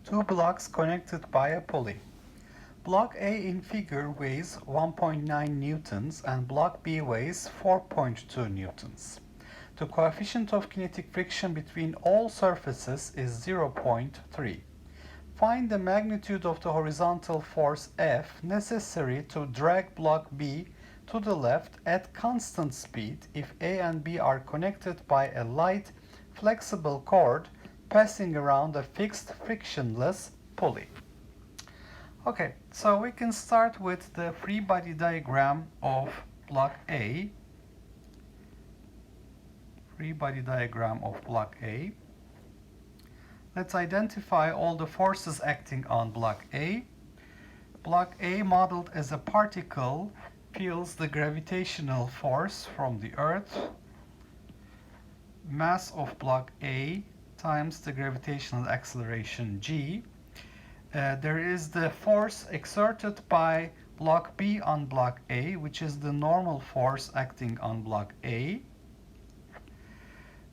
Two blocks connected by a pulley. Block A in figure weighs 1.9 newtons and block B weighs 4.2 newtons. The coefficient of kinetic friction between all surfaces is 0.3. Find the magnitude of the horizontal force F necessary to drag block B to the left at constant speed if A and B are connected by a light, flexible cord passing around a fixed frictionless pulley. Okay, so we can start with the free body diagram of block A. Free body diagram of block A. Let's identify all the forces acting on block A. Block A, modeled as a particle, feels the gravitational force from the Earth. Mass of block A times the gravitational acceleration g. There is the force exerted by block B on block A, which is the normal force acting on block A.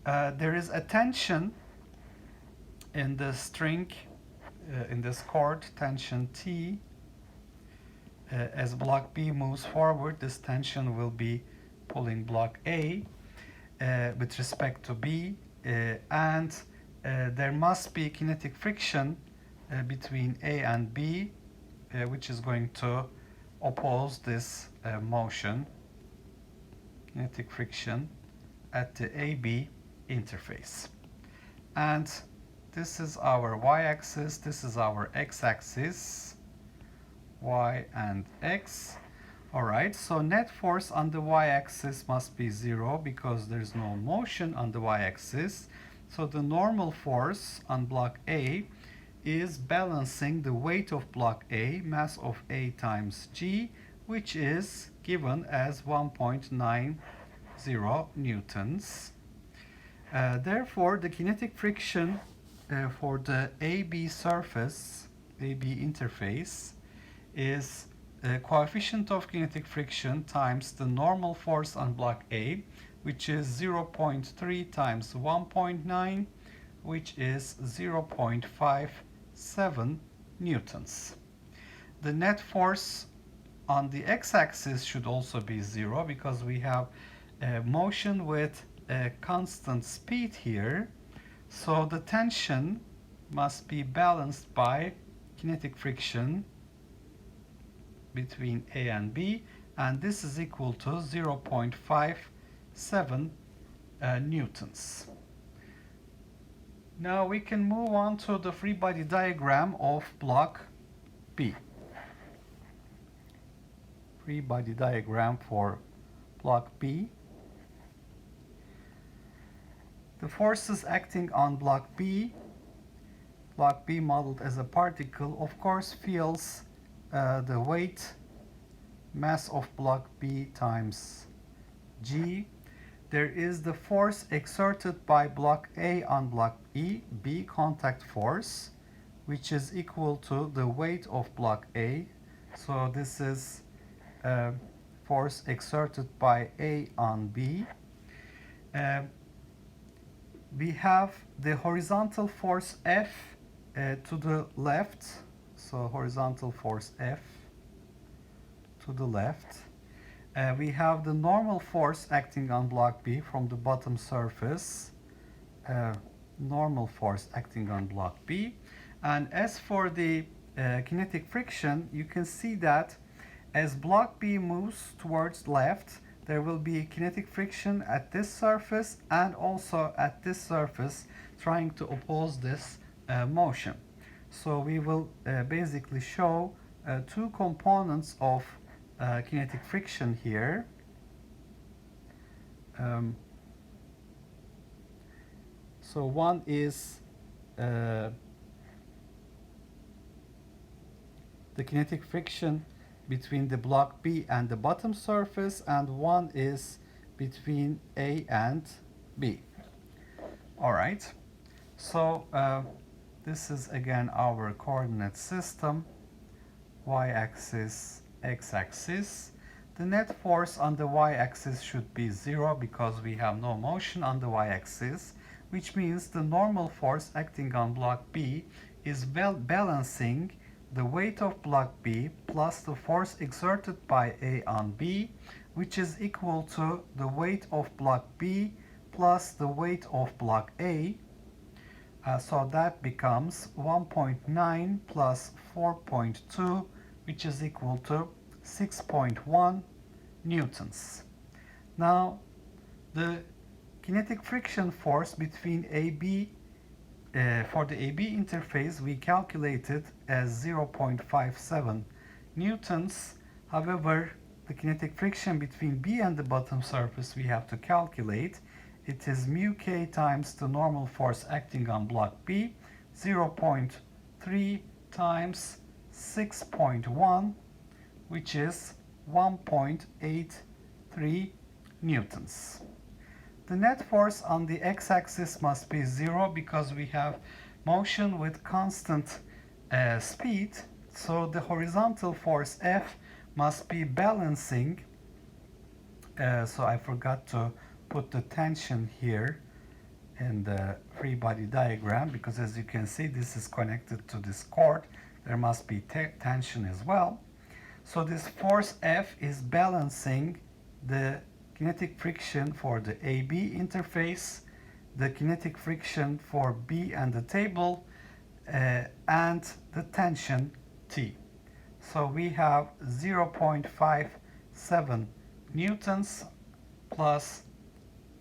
There is a tension in the string, in this cord, tension T. As block B moves forward, this tension will be pulling block A with respect to B, and there must be kinetic friction between A and B, which is going to oppose this motion, kinetic friction at the AB interface. And this is our y-axis, this is our x-axis, y and x. Alright, so net force on the y-axis must be 0 because there's no motion on the y-axis. So the normal force on block A is balancing the weight of block A, mass of A times g, which is given as 1.90 newtons. Therefore, the kinetic friction for the AB surface, AB interface, is the coefficient of kinetic friction times the normal force on block A, which is 0.3 times 1.9, which is 0.57 newtons. The net force on the x-axis should also be 0 because we have motion with a constant speed here. So the tension must be balanced by kinetic friction between A and B, and this is equal to 0.57 newtons. Now we can move on to the free body diagram of block B. Free body diagram for block B. The forces acting on block B modeled as a particle, of course, feels the weight, mass of block B times g. There is the force exerted by block A on block B, contact force, which is equal to the weight of block A. So this is force exerted by A on B. We have the horizontal force F to the left. So horizontal force F to the left. We have the normal force acting on block B from the bottom surface. Normal force acting on block B. And as for the kinetic friction, you can see that as block B moves towards left, there will be kinetic friction at this surface and also at this surface, trying to oppose this motion. So we will basically show two components of kinetic friction here. So one is the kinetic friction between the block B and the bottom surface, and one is between A and B. All right, so this is again our coordinate system, y-axis, x-axis. The net force on the y-axis should be 0 because we have no motion on the y-axis, which means the normal force acting on block B is balancing the weight of block B plus the force exerted by A on B, which is equal to the weight of block B plus the weight of block A. So that becomes 1.9 plus 4.2, which is equal to 6.1 newtons. Now, the kinetic friction force between AB for the AB interface we calculated as 0.57 newtons. However, the kinetic friction between B and the bottom surface we have to calculate. It is mu k times the normal force acting on block B, 0.3 times 6.1, which is 1.83 newtons. The net force on the x-axis must be 0 because we have motion with constant speed. So the horizontal force F must be balancing. So I forgot to put the tension here in the free body diagram, because as you can see this is connected to this cord. There must be tension as well. So this force F is balancing the kinetic friction for the AB interface, the kinetic friction for B and the table, and the tension T. So we have 0.57 newtons plus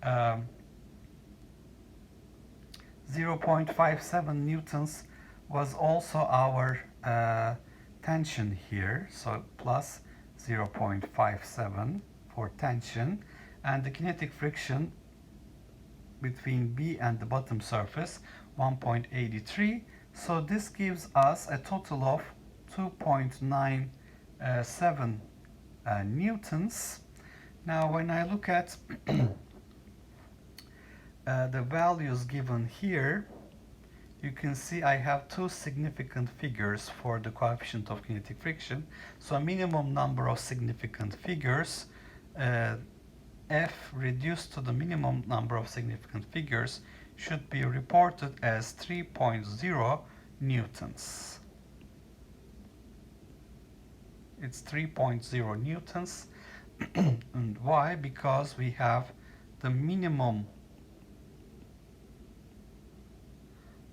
0.57 newtons was also our tension here, so plus 0.57 for tension, and the kinetic friction between B and the bottom surface 1.83. So this gives us a total of 2.97 newtons. Now when I look at the values given here, you can see I have two significant figures for the coefficient of kinetic friction. So a minimum number of significant figures, F reduced to the minimum number of significant figures, should be reported as 3.0 newtons. It's 3.0 newtons. And why? Because we have the minimum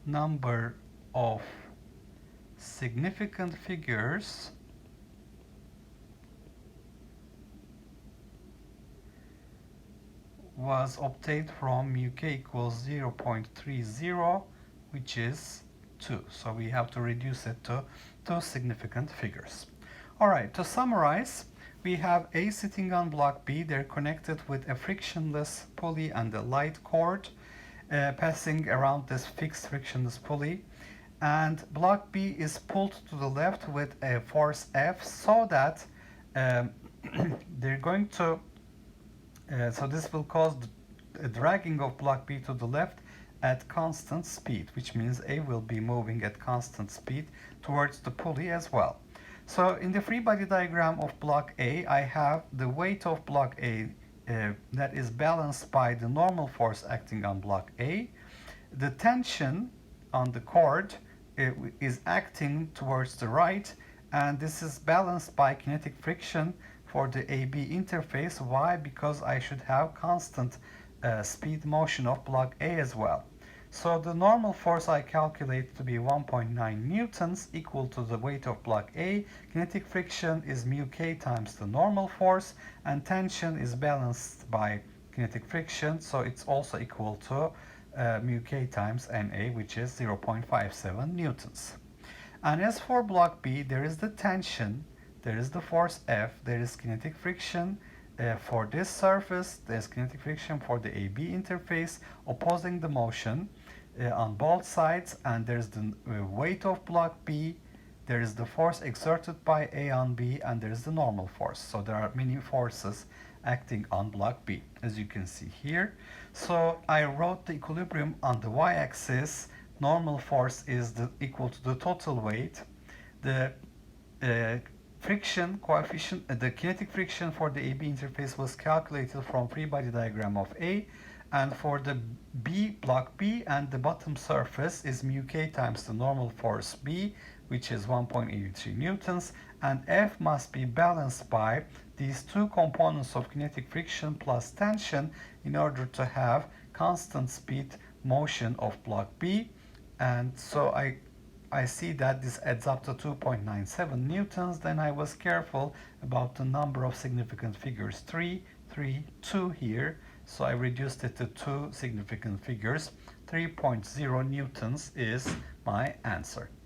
number of significant figures was obtained from mu k equals 0.30, which is 2. So we have to reduce it to two significant figures. All right, to summarize, we have A sitting on block B. They're connected with a frictionless pulley and a light cord passing around this fixed frictionless pulley. And block B is pulled to the left with a force F, so that they're going to so this will cause a dragging of block B to the left at constant speed, which means A will be moving at constant speed towards the pulley as well. So in the free body diagram of block A, I have the weight of block A that is balanced by the normal force acting on block A. The tension on the cord is acting towards the right, and this is balanced by kinetic friction for the AB interface. Why? Because I should have constant speed motion of block A as well. So the normal force I calculate to be 1.9 newtons, equal to the weight of block A. Kinetic friction is mu k times the normal force, and tension is balanced by kinetic friction, so it's also equal to mu k times NA, which is 0.57 newtons. And as for block B, there is the tension, there is the force F, there is kinetic friction for this surface, there's kinetic friction for the AB interface opposing the motion on both sides, and there's the weight of block B, there is the force exerted by A on B, and there is the normal force. So there are many forces acting on block B, as you can see here. So I wrote the equilibrium on the y-axis. Normal force is equal to the total weight. The friction coefficient, the kinetic friction for the AB interface was calculated from free body diagram of A, And for the block B, and the bottom surface is mu k times the normal force B, which is 1.83 newtons, and F must be balanced by these two components of kinetic friction plus tension in order to have constant speed motion of block B. And so I see that this adds up to 2.97 newtons. Then I was careful about the number of significant figures, 3, 3, 2 here. So I reduced it to 2 significant figures. 3.0 newtons is my answer.